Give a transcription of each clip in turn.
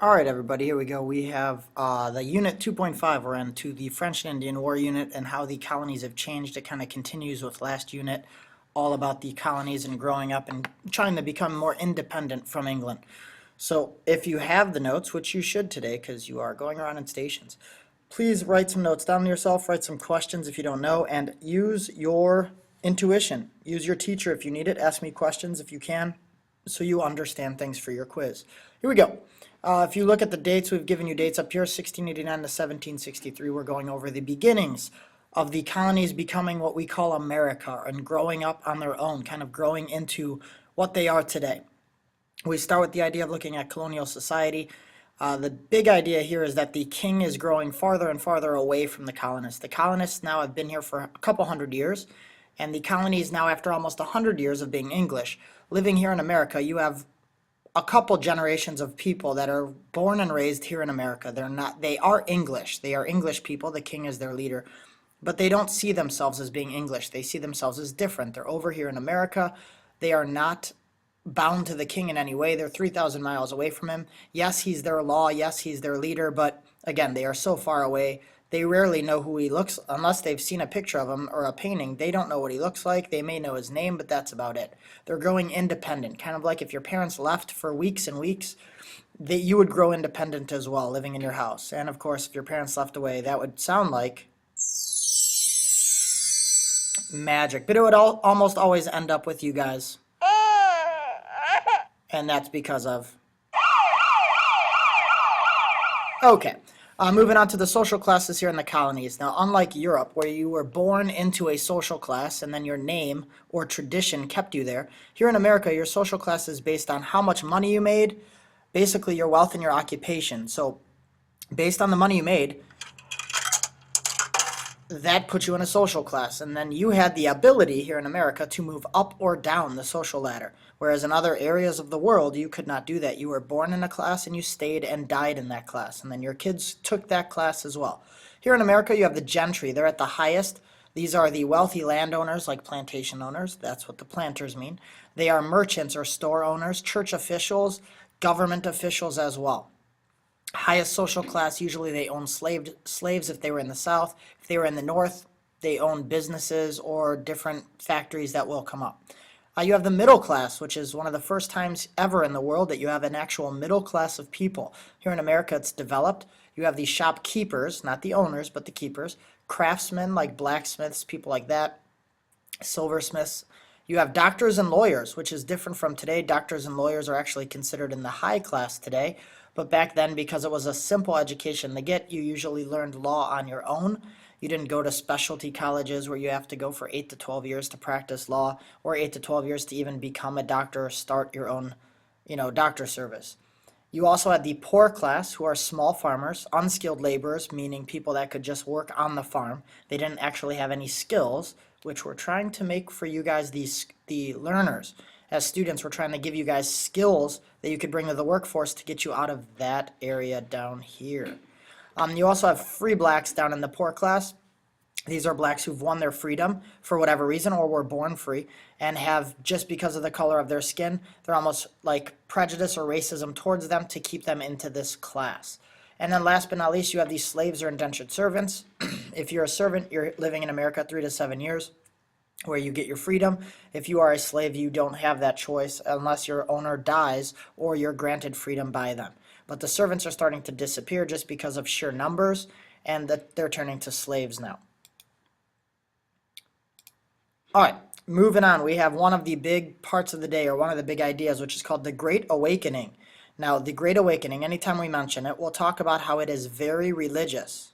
All right, everybody, here we go. We have the Unit 2.5. We're into the French and Indian War Unit and how the colonies have changed. It kind of continues with last unit, all about the colonies and growing up and trying to become more independent from England. So if you have the notes, which you should today because you are going around in stations, please write some notes down to yourself, write some questions if you don't know, and use your intuition. Use your teacher if you need it. Ask me questions if you can, so you understand things for your quiz. Here we go. If you look at the dates, we've given you dates up here, 1689 to 1763. We're going over the beginnings of the colonies becoming what we call America and growing up on their own, kind of growing into what they are today. We start with the idea of looking at colonial society. The big idea here is that the king is growing farther and farther away from the colonists. The colonists now have been here for a couple hundred years, and the colonies now, after almost 100 years of being English, living here in America, you have a couple generations of people that are born and raised here in America. They are English. They are English people. The king is their leader, but they don't see themselves as being English. They see themselves as different. They're over here in America. They are not bound to the king in any way. They're 3,000 miles away from him. Yes, he's their law. Yes, he's their leader, but again, they are so far away. They rarely know who he looks, unless they've seen a picture of him or a painting. They don't know what he looks like. They may know his name, but that's about it. They're growing independent, kind of like if your parents left for weeks and weeks, that you would grow independent as well, living in your house. And of course, if your parents left away, that would sound like magic, but it would almost always end up with you guys. And that's because of... Okay. Moving on to the social classes here in the colonies. Now, unlike Europe, where you were born into a social class and then your name or tradition kept you there, here in America, your social class is based on how much money you made, basically your wealth and your occupation. So, based on the money you made, that put you in a social class, and then you had the ability here in America to move up or down the social ladder, whereas in other areas of the world you could not do that. You were born in a class and you stayed and died in that class, and then your kids took that class as well. Here in America you have the gentry. They're at the highest. These are the wealthy landowners, like plantation owners. That's what the planters mean. They are merchants or store owners, church officials, government officials as well. Highest social class, usually they own slaves if they were in the South. If they were in the North, they own businesses or different factories that will come up. You have the middle class, which is one of the first times ever in the world that you have an actual middle class of people. Here in America, it's developed. You have the shopkeepers, not the owners, but the keepers. Craftsmen, like blacksmiths, people like that. Silversmiths. You have doctors and lawyers, which is different from today. Doctors and lawyers are actually considered in the high class today. But back then, because it was a simple education to get, you usually learned law on your own. You didn't go to specialty colleges where you have to go for 8 to 12 years to practice law, or 8 to 12 years to even become a doctor or start your own, doctor service. You also had the poor class, who are small farmers, unskilled laborers, meaning people that could just work on the farm. They didn't actually have any skills, which we're trying to make for you guys, the learners. As students, we're trying to give you guys skills that you could bring to the workforce to get you out of that area down here. You also have free blacks down in the poor class. These are blacks who've won their freedom for whatever reason or were born free and have, just because of the color of their skin, they're almost like prejudice or racism towards them to keep them into this class. And then last but not least, you have these slaves or indentured servants. If you're a servant, you're living in America 3 to 7 years, where you get your freedom. If you are a slave, you don't have that choice unless your owner dies or you're granted freedom by them. But the servants are starting to disappear just because of sheer numbers, and that they're turning to slaves now. All right, moving on. We have one of the big parts of the day, or one of the big ideas, which is called the Great Awakening. Now, the Great Awakening, anytime we mention it, we'll talk about how it is very religious.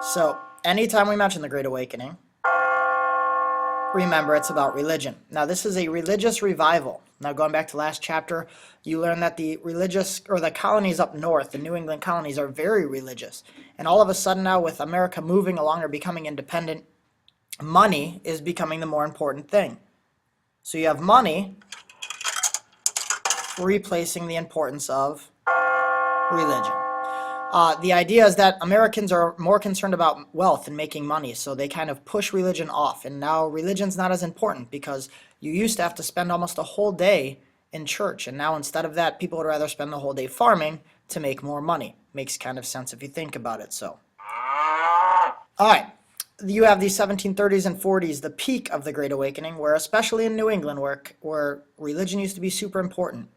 So, anytime we mention the Great Awakening, remember, it's about religion. Now, this is a religious revival. Now, going back to last chapter, you learned that the colonies up north, the New England colonies, are very religious. And all of a sudden now, with America moving along or becoming independent, money is becoming the more important thing. So you have money replacing the importance of religion. The idea is that Americans are more concerned about wealth and making money, so they kind of push religion off. And now religion's not as important because you used to have to spend almost a whole day in church. And now instead of that, people would rather spend the whole day farming to make more money. Makes kind of sense if you think about it. So, all right. You have the 1730s and 40s, the peak of the Great Awakening, where especially in New England, where religion used to be super important,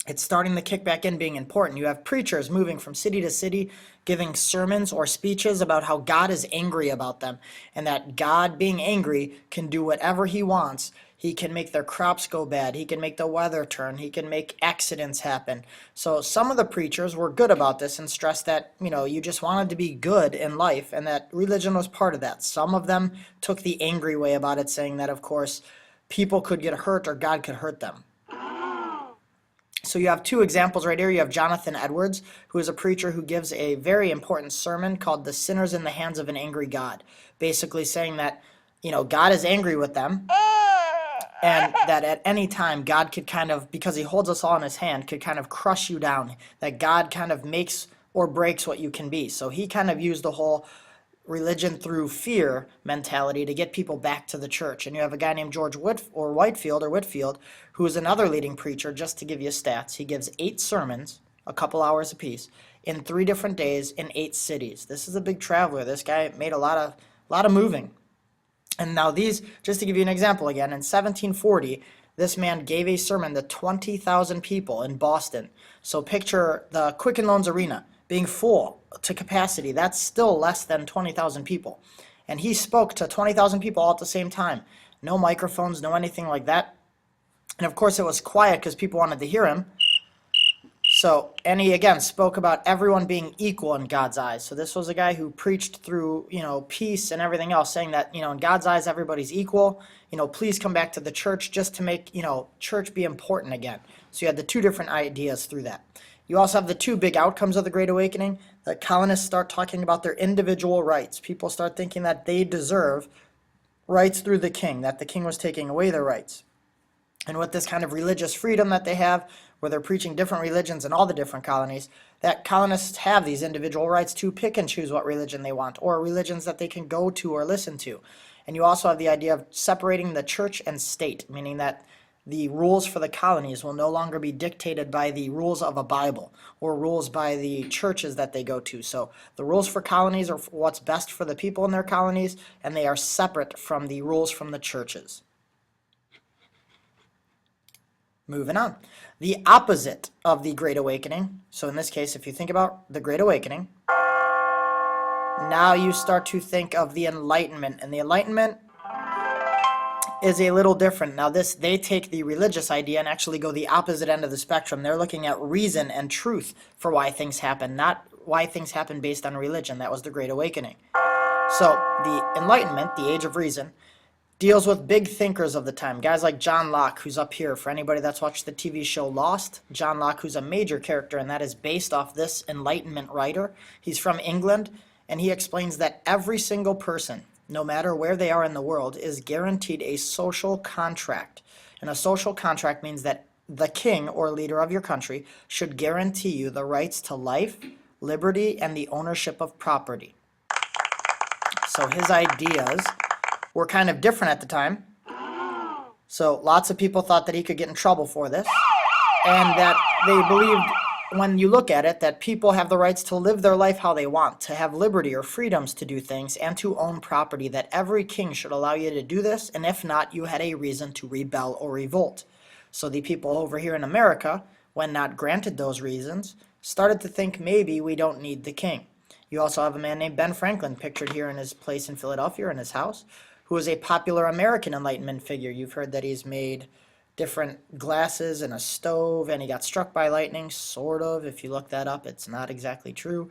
it's starting to kick back in being important. You have preachers moving from city to city, giving sermons or speeches about how God is angry about them, and that God, being angry, can do whatever he wants. He can make their crops go bad. He can make the weather turn. He can make accidents happen. So some of the preachers were good about this and stressed that, you just wanted to be good in life and that religion was part of that. Some of them took the angry way about it, saying that, of course, people could get hurt or God could hurt them. So you have two examples right here. You have Jonathan Edwards, who is a preacher who gives a very important sermon called "The Sinners in the Hands of an Angry God," basically saying that, God is angry with them, and that at any time God could kind of, because he holds us all in his hand, could kind of crush you down, that God kind of makes or breaks what you can be. So he kind of used the whole religion through fear mentality to get people back to the church. And you have a guy named George Whitefield, who is another leading preacher. Just to give you stats, he gives 8 sermons, a couple hours apiece, in 3 different days in 8 cities. This is a big traveler. This guy made a lot of moving. And now these, just to give you an example again, in 1740, this man gave a sermon to 20,000 people in Boston. So picture the Quicken Loans Arena being full to capacity. That's still less than 20,000 people. And he spoke to 20,000 people all at the same time. No microphones, no anything like that. And of course it was quiet because people wanted to hear him. So, and he again spoke about everyone being equal in God's eyes. So this was a guy who preached through, peace and everything else, saying that, in God's eyes, everybody's equal. Please come back to the church just to make, church be important again. So you had the 2 different ideas through that. You also have the 2 big outcomes of the Great Awakening. The colonists start talking about their individual rights. People start thinking that they deserve rights through the king, that the king was taking away their rights. And with this kind of religious freedom that they have, where they're preaching different religions in all the different colonies, that colonists have these individual rights to pick and choose what religion they want, or religions that they can go to or listen to. And you also have the idea of separating the church and state, meaning that the rules for the colonies will no longer be dictated by the rules of a Bible or rules by the churches that they go to. So the rules for colonies are what's best for the people in their colonies, and they are separate from the rules from the churches. Moving on. The opposite of the Great Awakening. So in this case, if you think about the Great Awakening, now you start to think of the Enlightenment. And the Enlightenment is a little different. Now they take the religious idea and actually go the opposite end of the spectrum. They're looking at reason and truth for why things happen, not why things happen based on religion. That was the Great Awakening. So the Enlightenment, the Age of Reason, deals with big thinkers of the time. Guys like John Locke, who's up here. For anybody that's watched the TV show Lost, John Locke, who's a major character, and that is based off this Enlightenment writer. He's from England, and he explains that every single person, no matter where they are in the world, is guaranteed a social contract. And a social contract means that the king or leader of your country should guarantee you the rights to life, liberty, and the ownership of property. So his ideas were kind of different at the time. So lots of people thought that he could get in trouble for this, and that they believed, when you look at it, that people have the rights to live their life how they want, to have liberty or freedoms to do things, and to own property, that every king should allow you to do this, and if not, you had a reason to rebel or revolt. So the people over here in America, when not granted those reasons, started to think maybe we don't need the king. You also have a man named Ben Franklin pictured here in his place in Philadelphia, in his house, who is a popular American Enlightenment figure. You've heard that he's made different glasses and a stove, and he got struck by lightning, sort of. If you look that up, it's not exactly true.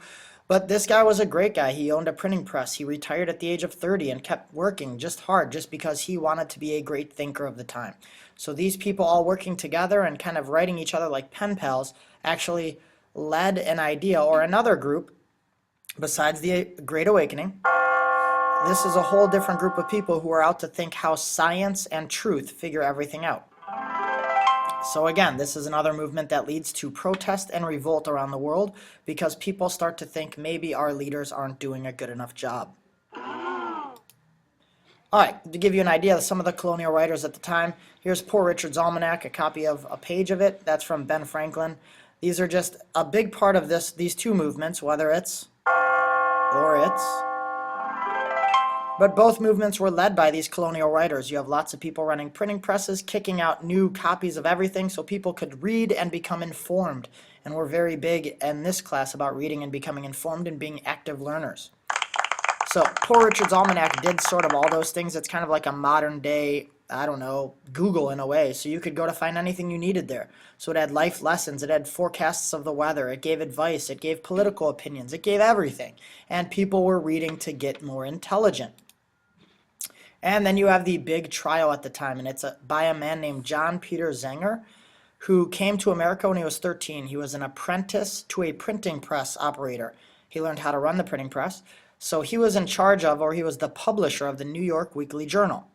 But this guy was a great guy. He owned a printing press. He retired at the age of 30 and kept working just hard, just because he wanted to be a great thinker of the time. So these people all working together and kind of writing each other like pen pals actually led an idea, or another group besides the Great Awakening. This is a whole different group of people who are out to think how science and truth figure everything out. So again, this is another movement that leads to protest and revolt around the world, because people start to think maybe our leaders aren't doing a good enough job. All right, to give you an idea of some of the colonial writers at the time, here's Poor Richard's Almanac, a copy of a page of it. That's from Ben Franklin. These are just a big part of these two movements, whether it's or it's. But both movements were led by these colonial writers. You have lots of people running printing presses, kicking out new copies of everything so people could read and become informed. And we're very big in this class about reading and becoming informed and being active learners. So Poor Richard's Almanac did sort of all those things. It's kind of like a modern day, I don't know, Google in a way. So you could go to find anything you needed there. So it had life lessons, it had forecasts of the weather, it gave advice, it gave political opinions, it gave everything. And people were reading to get more intelligent. And then you have the big trial at the time, and it's by a man named John Peter Zenger, who came to America when he was 13. He was an apprentice to a printing press operator. He learned how to run the printing press. So he was in charge of, or he was the publisher of the New York Weekly Journal.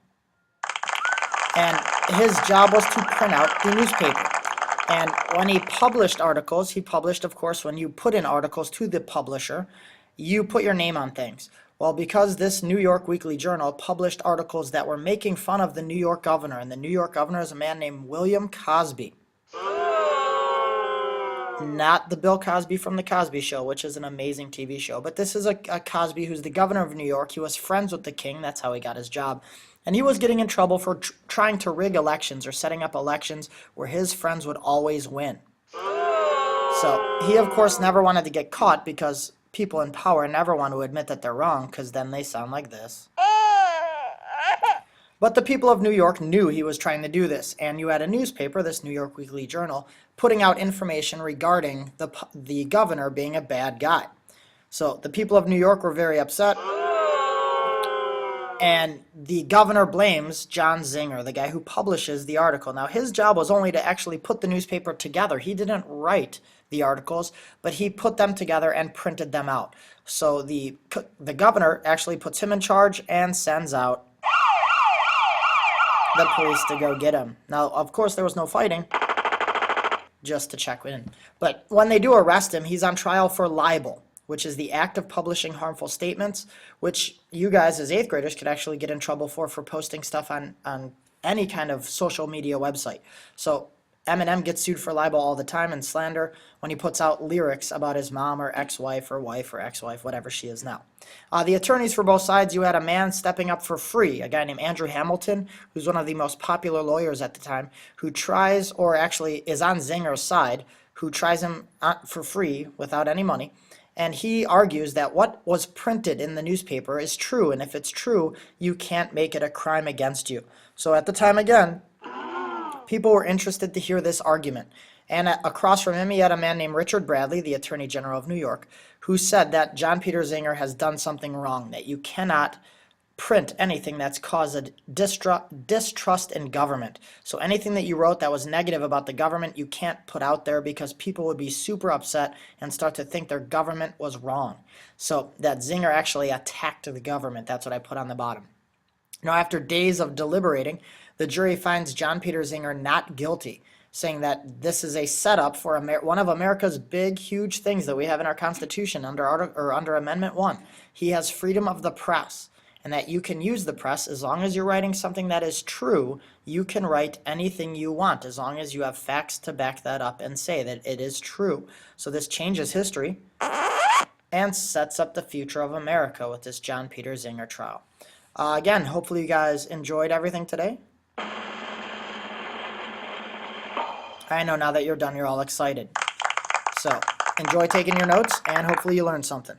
And his job was to print out the newspaper. And when he published articles, he published, of course, when you put in articles to the publisher, you put your name on things. Well, because this New York Weekly Journal published articles that were making fun of the New York governor, and the New York governor is a man named William Cosby. Not the Bill Cosby from The Cosby Show, which is an amazing TV show, but this is a Cosby who's the governor of New York. He was friends with the king. That's how he got his job. And he was getting in trouble for trying to rig elections or setting up elections where his friends would always win. So he, of course, never wanted to get caught because people in power never want to admit that they're wrong because then they sound like this. But the people of New York knew he was trying to do this, and you had a newspaper, this New York Weekly Journal, putting out information regarding the governor being a bad guy. So the people of New York were very upset, and the governor blames John Zenger, the guy who publishes the article. Now his job was only to actually put the newspaper together. He didn't write the articles, but he put them together and printed them out. So the governor actually puts him in charge and sends out the police to go get him. Now, of course, there was no fighting, just to check in. But when they do arrest him, he's on trial for libel, which is the act of publishing harmful statements, which you guys as 8th graders could actually get in trouble for posting stuff on any kind of social media website. So Eminem gets sued for libel all the time and slander when he puts out lyrics about his mom or ex-wife or wife or ex-wife, whatever she is now. The attorneys for both sides, you had a man stepping up for free, a guy named Andrew Hamilton, who's one of the most popular lawyers at the time, who tries, or actually is on Zenger's side, who tries him for free without any money. And he argues that what was printed in the newspaper is true, and if it's true, you can't make it a crime against you. So at the time, again, people were interested to hear this argument. And across from him, he had a man named Richard Bradley, the Attorney General of New York, who said that John Peter Zenger has done something wrong, that you cannot print anything that's caused a distrust in government. So anything that you wrote that was negative about the government, you can't put out there because people would be super upset and start to think their government was wrong. So that Zenger actually attacked the government. That's what I put on the bottom. Now, after days of deliberating, the jury finds John Peter Zenger not guilty, saying that this is a setup for one of America's big, huge things that we have in our Constitution under Amendment 1. He has freedom of the press, and that you can use the press as long as you're writing something that is true. You can write anything you want as long as you have facts to back that up and say that it is true. So this changes history and sets up the future of America with this John Peter Zenger trial. Again, hopefully you guys enjoyed everything today. I know now that you're done, you're all excited. So enjoy taking your notes, and hopefully you learned something.